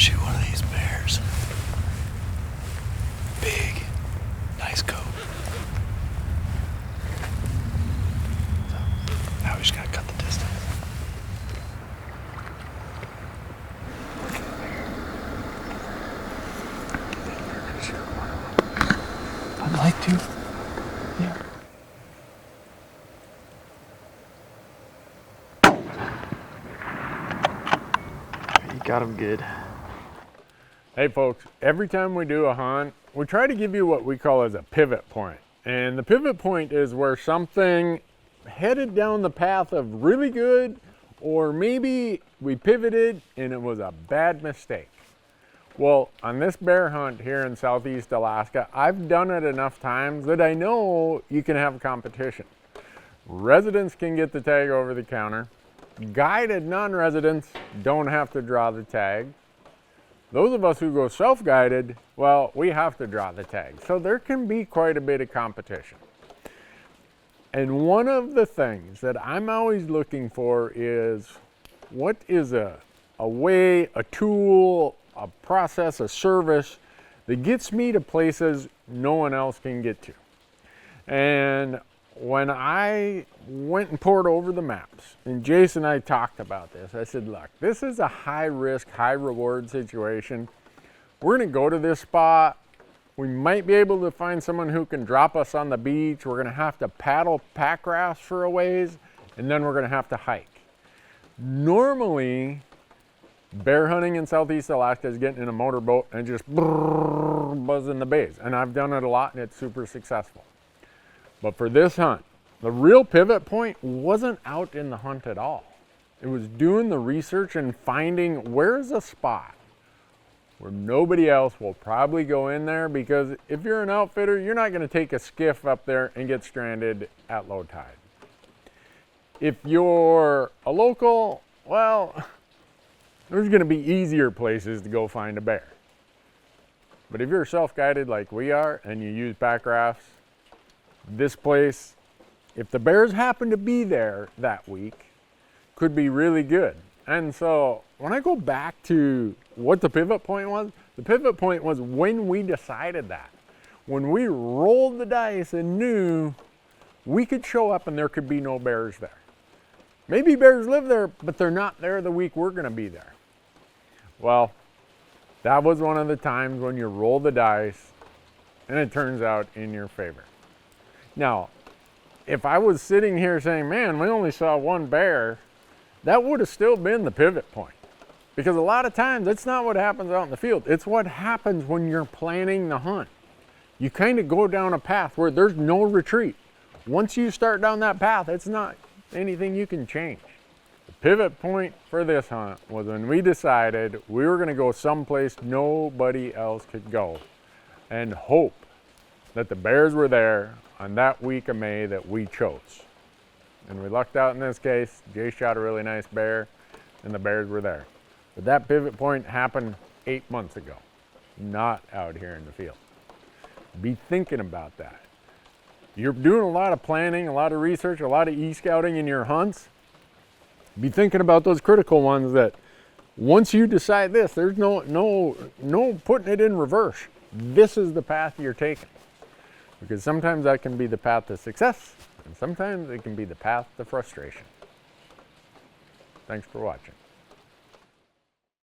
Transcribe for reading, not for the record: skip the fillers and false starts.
shoot one of these bears. Big, nice coat. So now we just gotta cut the distance. I'd like to. Yeah. You got him good. Hey folks, every time we do a hunt, we try to give you what we call as a pivot point. And the pivot point is where something headed down the path of really good, or maybe we pivoted and it was a bad mistake. Well, on this bear hunt here in Southeast Alaska, I've done it enough times that I know you can have competition. Residents can get the tag over the counter. Guided non-residents don't have to draw the tag. Those of us who go self-guided, well, we have to draw the tag. So there can be quite a bit of competition. And one of the things that I'm always looking for is what is a way, a tool, a process, a service that gets me to places no one else can get to. And when I went and poured over the maps, and Jason and I talked about this, I said, look, this is a high risk, high reward situation. We're gonna go to this spot. We might be able to find someone who can drop us on the beach. We're gonna have to paddle pack rafts for a ways, and then we're gonna have to hike. Normally, bear hunting in Southeast Alaska is getting in a motorboat and just buzzing the bays. And I've done it a lot and it's super successful. But for this hunt, the real pivot point wasn't out in the hunt at all. It was doing the research and finding where's a spot where nobody else will probably go in there, because if you're an outfitter, you're not gonna take a skiff up there and get stranded at low tide. If you're a local, well, there's gonna be easier places to go find a bear. But if you're self-guided like we are and you use pack rafts, this place, if the bears happen to be there that week, could be really good. And so when I go back to what the pivot point was, the pivot point was when we decided that. When we rolled the dice and knew we could show up and there could be no bears there. Maybe bears live there, but they're not there the week we're gonna be there. Well, that was one of the times when you roll the dice and it turns out in your favor. Now, if I was sitting here saying, man, we only saw one bear, that would have still been the pivot point. Because a lot of times, that's not what happens out in the field. It's what happens when you're planning the hunt. You kind of go down a path where there's no retreat. Once you start down that path, it's not anything you can change. The pivot point for this hunt was when we decided we were gonna go someplace nobody else could go and hope that the bears were there on that week of May that we chose. And we lucked out in this case. Jay shot a really nice bear and the bears were there. But that pivot point happened 8 months ago, not out here in the field. Be thinking about that. You're doing a lot of planning, a lot of research, a lot of e-scouting in your hunts. Be thinking about those critical ones that once you decide this, there's no putting it in reverse. This is the path you're taking. Because sometimes that can be the path to success, and sometimes it can be the path to frustration. Thanks for watching.